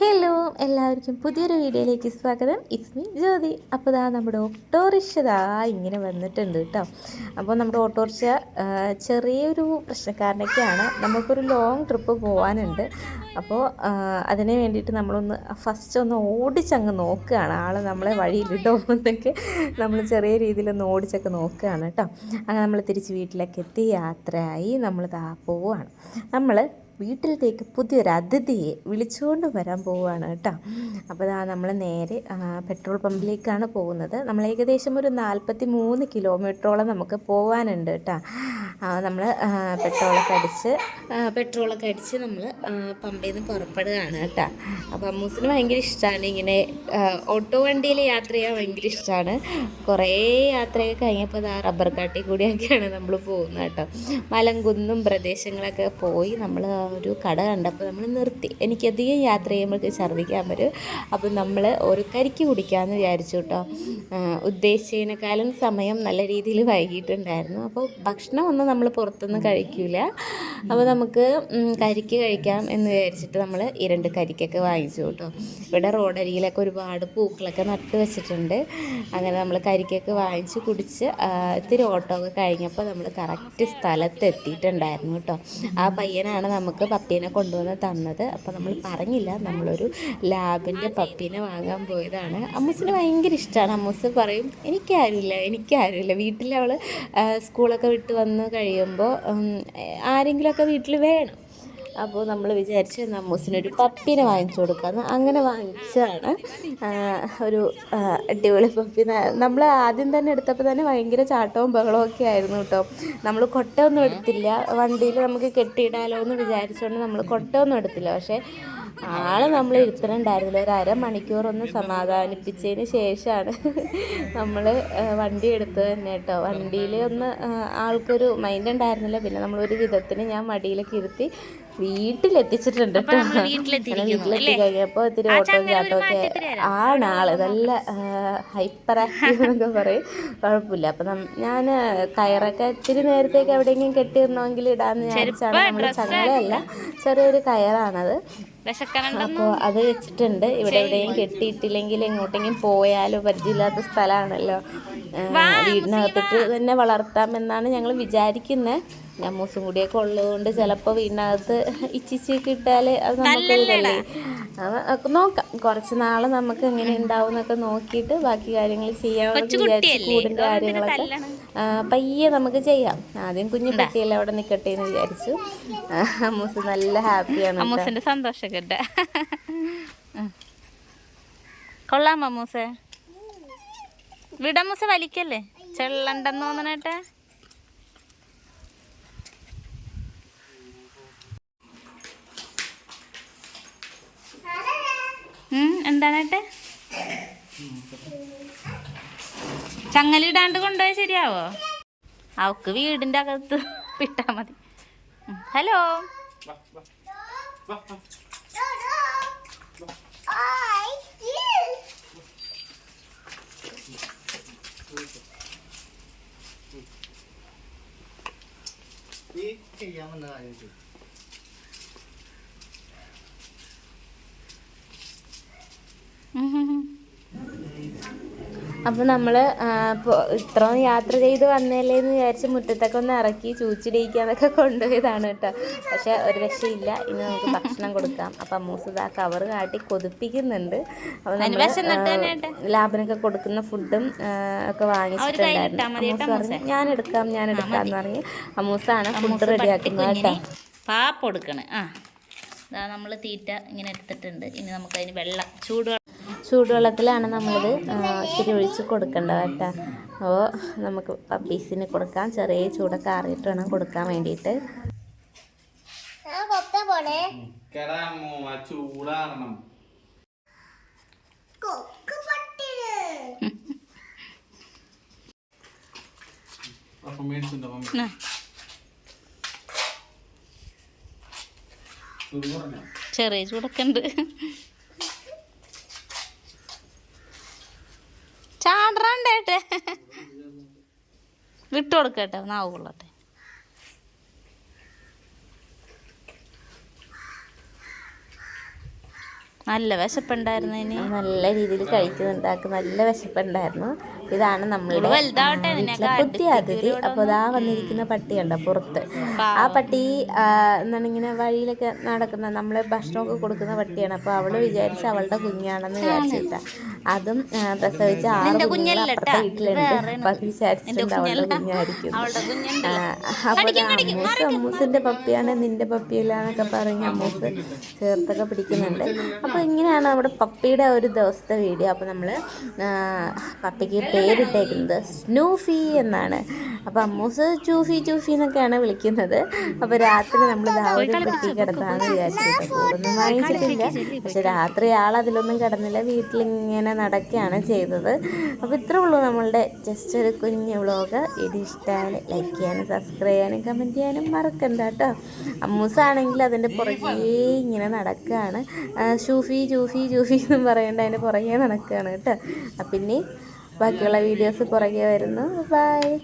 Hello എല്ലാവർക്കും പുതിയൊരു വീഡിയോയിലേക്ക് സ്വാഗതം. It's me Jyothi. അപ്പോൾ നമ്മുടെ ഓട്ടോറിക്ഷ ഇങ്ങനെ വന്നിട്ടുണ്ട് കേട്ടോ. അപ്പോൾ നമ്മുടെ ഓട്ടോറിക്ഷ ചെറിയൊരു പ്രശ്നക്കാരനൊക്കെയാണ്. നമുക്കൊരു ലോങ് ട്രിപ്പ് പോകാനുണ്ട്. അപ്പോൾ അതിന് വേണ്ടിയിട്ട് നമ്മളൊന്ന് ഫസ്റ്റ് ഒന്ന് ഓടിച്ചങ്ങ് നോക്കുകയാണ്. ആൾ നമ്മളെ വഴിയിലിട്ടോ എന്നൊക്കെ നമ്മൾ ചെറിയ രീതിയിലൊന്ന് ഓടിച്ചൊക്കെ നോക്കുകയാണ് കേട്ടോ. അങ്ങനെ നമ്മൾ തിരിച്ച് വീട്ടിലേക്ക് എത്തി യാത്രയായി നമ്മൾ പോവുകയാണ്. നമ്മൾ വീട്ടിലത്തേക്ക് പുതിയൊരു അതിഥിയെ വിളിച്ചുകൊണ്ട് വരാൻ പോവുകയാണ് കേട്ടോ. അപ്പോൾ നമ്മൾ നേരെ പെട്രോൾ പമ്പിലേക്കാണ് പോകുന്നത്. നമ്മൾ ഏകദേശം ഒരു 43 കിലോമീറ്ററോളം നമുക്ക് പോകാനുണ്ട് കേട്ടോ. നമ്മൾ പെട്രോളൊക്കെ അടിച്ച് നമ്മൾ പമ്പിൽ നിന്ന് പുറപ്പെടുകയാണ് കേട്ടോ. അപ്പോൾ അമ്മൂസിന് ഭയങ്കര ഇഷ്ടമാണ് ഇങ്ങനെ ഓട്ടോ വണ്ടിയിൽ യാത്ര ചെയ്യാൻ ഭയങ്കര ഇഷ്ടമാണ്. കുറേ യാത്രയൊക്കെ കഴിഞ്ഞപ്പോൾ റബ്ബർ കാട്ടിൽ കൂടിയൊക്കെയാണ് നമ്മൾ പോകുന്നത് കേട്ടോ. മലങ്കുന്നും പ്രദേശങ്ങളൊക്കെ പോയി നമ്മൾ ഒരു കട കണ്ടപ്പോൾ നമ്മൾ നിർത്തി. എനിക്കധികം യാത്ര ചെയ്യുമ്പോഴേക്ക് ഛർദ്ദിക്കാൻ വരും. അപ്പം നമ്മൾ ഒരു കരിക്ക് കുടിക്കാമെന്ന് വിചാരിച്ചു കേട്ടോ. ഉദ്ദേശിച്ചതിനേക്കാളും സമയം നല്ല രീതിയിൽ വൈകിട്ടുണ്ടായിരുന്നു. അപ്പോൾ ഭക്ഷണമൊന്നും നമ്മൾ പുറത്തുനിന്ന് കഴിക്കില്ല. അപ്പോൾ നമുക്ക് കരിക്ക് കഴിക്കാം എന്ന് വിചാരിച്ചിട്ട് നമ്മൾ 2 കരിക്കൊക്കെ വാങ്ങിച്ചു കേട്ടോ. ഇവിടെ റോഡരികിലൊക്കെ ഒരുപാട് പൂക്കളൊക്കെ നട്ട് വെച്ചിട്ടുണ്ട്. അങ്ങനെ നമ്മൾ കരിക്കൊക്കെ വാങ്ങിച്ച് കുടിച്ച് ഇത്തിരി ഓട്ടോ ഒക്കെ കഴിഞ്ഞപ്പോൾ നമ്മൾ കറക്റ്റ് സ്ഥലത്ത് എത്തിയിട്ടുണ്ടായിരുന്നു കേട്ടോ. ആ പയ്യനാണ് നമുക്ക് പപ്പീനെ കൊണ്ടുവന്ന് തന്നത്. അപ്പോൾ നമ്മൾ പറഞ്ഞില്ല, നമ്മളൊരു ലാബിൻ്റെ പപ്പീനെ വാങ്ങാൻ പോയതാണ്. അമ്മൂസിന് ഭയങ്കര ഇഷ്ടമാണ്. അമ്മൂസ് പറയും എനിക്കാരുമില്ല. വീട്ടിൽ അവൾ സ്കൂളൊക്കെ വിട്ട് വന്ന് കഴിയുമ്പോൾ ആരെങ്കിലുമൊക്കെ വീട്ടിൽ വേണം. അപ്പോൾ നമ്മൾ വിചാരിച്ച് അമ്മൂസിനൊരു പപ്പീനെ വാങ്ങിച്ചു കൊടുക്കാമെന്ന്. അങ്ങനെ വാങ്ങിച്ചതാണ് ഒരു അടിപൊളി പപ്പി. നമ്മൾ ആദ്യം തന്നെ എടുത്തപ്പോൾ തന്നെ ഭയങ്കര ചാട്ടവും ബഹളവും ഒക്കെ ആയിരുന്നു കേട്ടോ. നമ്മൾ കൊട്ടയൊന്നും എടുത്തില്ല. വണ്ടിയിൽ നമുക്ക് കെട്ടിയിടാലോ എന്ന് വിചാരിച്ചുകൊണ്ട് നമ്മൾ കൊട്ടയൊന്നും എടുത്തില്ല. പക്ഷേ നമ്മൾ ഇരുത്തണുണ്ടായിരുന്നില്ല. ഒരു അരമണിക്കൂറൊന്ന് സമാധാനിപ്പിച്ചതിന് ശേഷമാണ് നമ്മൾ വണ്ടി എടുത്തത് തന്നെ കേട്ടോ. വണ്ടിയിൽ ഒന്ന് ആൾക്കൊരു മൈൻഡ് ഉണ്ടായിരുന്നില്ല. പിന്നെ നമ്മളൊരു വിധത്തിന് ഞാൻ മടിയിലൊക്കെ ഇരുത്തി വീട്ടിലെത്തിച്ചിട്ടുണ്ട് കേട്ടോ. വീട്ടിലെത്തി കഴിഞ്ഞപ്പോൾ ഇത്തിരി ഓട്ടോ ചാട്ടമൊക്കെ ആണ്. ആൾ നല്ല ഹൈപ്പർ ആക്റ്റീവ് എന്നൊക്കെ പറയും. കുഴപ്പമില്ല. അപ്പം ഞാൻ കയറൊക്കെ ഇത്തിരി നേരത്തേക്ക് എവിടെയെങ്കിലും കെട്ടിയിടണമെങ്കിൽ ഇടാമെന്ന് വിചാരിച്ചാണ്. നമ്മൾ ചങ്ങലയല്ല, ചെറിയൊരു കയറാണത്. അപ്പോൾ അത് വെച്ചിട്ടുണ്ട്. ഇവിടെ എവിടെയും കെട്ടിയിട്ടില്ലെങ്കിൽ എങ്ങോട്ടെങ്കിലും പോയാലോ, പരിചയമില്ലാത്ത സ്ഥലമാണല്ലോ, വീടിനകത്തിട്ട് തന്നെ വളർത്താമെന്നാണ് ഞങ്ങൾ വിചാരിക്കുന്നത്. അമ്മൂസും കൂടിയൊക്കെ ഉള്ളതുകൊണ്ട് ചിലപ്പോൾ വീടിനകത്ത് ഇച്ചിച്ചൊക്കെ ഇട്ടാൽ അത് നമുക്ക് ഇതല്ലേ. നോക്കാം, കുറച്ച് നാൾ നമുക്ക് എങ്ങനെ ഉണ്ടാവും എന്നൊക്കെ നോക്കിയിട്ട് ബാക്കി കാര്യങ്ങൾ ചെയ്യാമെന്ന് വിചാരിച്ചു. കൂടിൻ്റെ കാര്യങ്ങളൊക്കെ പയ്യെ നമുക്ക് ചെയ്യാം. ആദ്യം കുഞ്ഞു പറ്റിയല്ല അവിടെ നിൽക്കട്ടെ എന്ന് വിചാരിച്ചു. അമ്മൂസ് നല്ല ഹാപ്പിയാണ്. അമ്മൂസിന്റെ സന്തോഷം കേട്ട കൊള്ളാം. അമ്മൂസെ വിടമ്മൂസ വലിക്കല്ലേ, ചെള്ളണ്ടെന്ന് തോന്നണേട്ടെ. എന്താണേട്ടെ, ചങ്ങലിടാണ്ട് കൊണ്ടുപോയി ശരിയാവോ? അവക്ക് വീടിന്റെ അകത്ത് വിട്ടാ മതി. ഹലോ, അപ്പോൾ നമ്മൾ ഇത്രയും യാത്ര ചെയ്ത് വന്നല്ലേ എന്ന് വിചാരിച്ച് മുറ്റത്തൊക്കെ ഒന്ന് ഇറക്കി ചൂച്ചിടിയിക്കാന്നൊക്കെ കൊണ്ടുപോയതാണ് കേട്ടോ. പക്ഷേ ഒരു രക്ഷയില്ല. ഇനി നമുക്ക് ഭക്ഷണം കൊടുക്കാം. അപ്പം അമ്മൂസ് കവർ കാട്ടി കൊതിപ്പിക്കുന്നുണ്ട്. അപ്പോൾ നമ്മൾ ലാബിനൊക്കെ കൊടുക്കുന്ന ഫുഡും ഒക്കെ വാങ്ങിച്ചിട്ടുണ്ടായിരുന്നു. അമ്മൂസ് പറഞ്ഞു ഞാൻ എടുക്കാം എന്ന് പറഞ്ഞ് അമ്മൂസാണ് ഫുഡ് റെഡിയാക്കുന്നത് കേട്ടോ. പാപ്പ കൊടുക്കണേ. നമ്മൾ തീറ്റ ഇങ്ങനെ എടുത്തിട്ടുണ്ട്. ഇനി നമുക്കതിന് ചൂടുവെള്ളത്തിലാണ് നമ്മളിത് ഇത്തിരി ഒഴിച്ച് കൊടുക്കേണ്ടത് കേട്ടോ. അപ്പോൾ നമുക്ക് പപ്പീസിന് കൊടുക്കാം. ചെറിയ ചൂടൊക്കെ ആറിയിട്ട് വേണം കൊടുക്കാൻ വേണ്ടിയിട്ട്. ചെറിയ ചൂടൊക്കെ ഉണ്ട്. ചാടറണ്ടേട്ടെ, വിട്ടു കൊടുക്കട്ടെ, നാവ് കൊള്ളട്ടെ. നല്ല വിശപ്പുണ്ടായിരുന്നതിന്. നല്ല രീതിയിൽ കഴിക്കുന്നുണ്ടാക്കും. നല്ല വിശപ്പുണ്ടായിരുന്നു. ഇതാണ് നമ്മളുടെ വലുതാവട്ടെ വീട്ടിലെ പുതിയ അതിഥി. അപ്പോൾ ഇതാ വന്നിരിക്കുന്ന പട്ടിയുണ്ട് പുറത്ത്. ആ പട്ടി എന്താണ് ഇങ്ങനെ വഴിയിലൊക്കെ നടക്കുന്ന നമ്മൾ ഭക്ഷണമൊക്കെ കൊടുക്കുന്ന പട്ടിയാണ്. അപ്പോൾ അവള് വിചാരിച്ച് അവളുടെ കുഞ്ഞാണെന്ന് വിചാരിച്ചിട്ടാ. അതും പ്രസവിച്ച 6 കുഞ്ഞുങ്ങൾ അപ്പുറത്തെ വീട്ടിലുണ്ട്. അപ്പം അത് വിചാരിച്ചിട്ടുണ്ട് അവളുടെ കുഞ്ഞായിരിക്കും. അപ്പോൾ അമ്മൂസിൻ്റെ പപ്പിയാണ്, നിന്റെ പപ്പിയില്ല എന്നൊക്കെ പറഞ്ഞ് അമ്മൂസ് ചേർത്തൊക്കെ പിടിക്കുന്നുണ്ട്. അപ്പോൾ ഇങ്ങനെയാണ് നമ്മുടെ പപ്പിയുടെ ഒരു ദിവസത്തെ വീഡിയോ. അപ്പോൾ നമ്മൾ പപ്പിക്ക് പേരിട്ടേക്കുന്നത് സ്നൂഫി എന്നാണ്. അപ്പോൾ അമ്മൂസ് ചൂഫി ചൂഫി എന്നൊക്കെയാണ് വിളിക്കുന്നത്. അപ്പോൾ രാത്രി നമ്മൾ ഒരു പെട്ടി കിടത്താമെന്ന് വിചാരിച്ചിട്ട് കൂടൊന്നും വാങ്ങിച്ചിട്ടില്ല. പക്ഷെ രാത്രി അതിലൊന്നും കിടന്നില്ല, വീട്ടിലിങ്ങനെ നടക്കുകയാണ് ചെയ്തത്. അപ്പോൾ ഇത്രേ ഉള്ളൂ നമ്മളുടെ ജസ്റ്റ് ഒരു കുഞ്ഞു വ്ളോഗ്. ഇത് ഇഷ്ടമാണ് ലൈക്ക് ചെയ്യാനും സബ്സ്ക്രൈബ് ചെയ്യാനും കമൻറ്റ് ചെയ്യാനും മറക്കണ്ട കേട്ടോ. അമ്മൂസാണെങ്കിൽ അതിൻ്റെ പുറകേ ഇങ്ങനെ നടക്കുകയാണ്. ചൂഫി ചൂഫി ചൂഫി എന്നും പറയേണ്ട അതിൻ്റെ പുറകെ നടക്കുകയാണ് കേട്ടോ. പിന്നെ ബാക്കിയുള്ള വീഡിയോസ് പുറകെ വരുന്നു. ബൈ.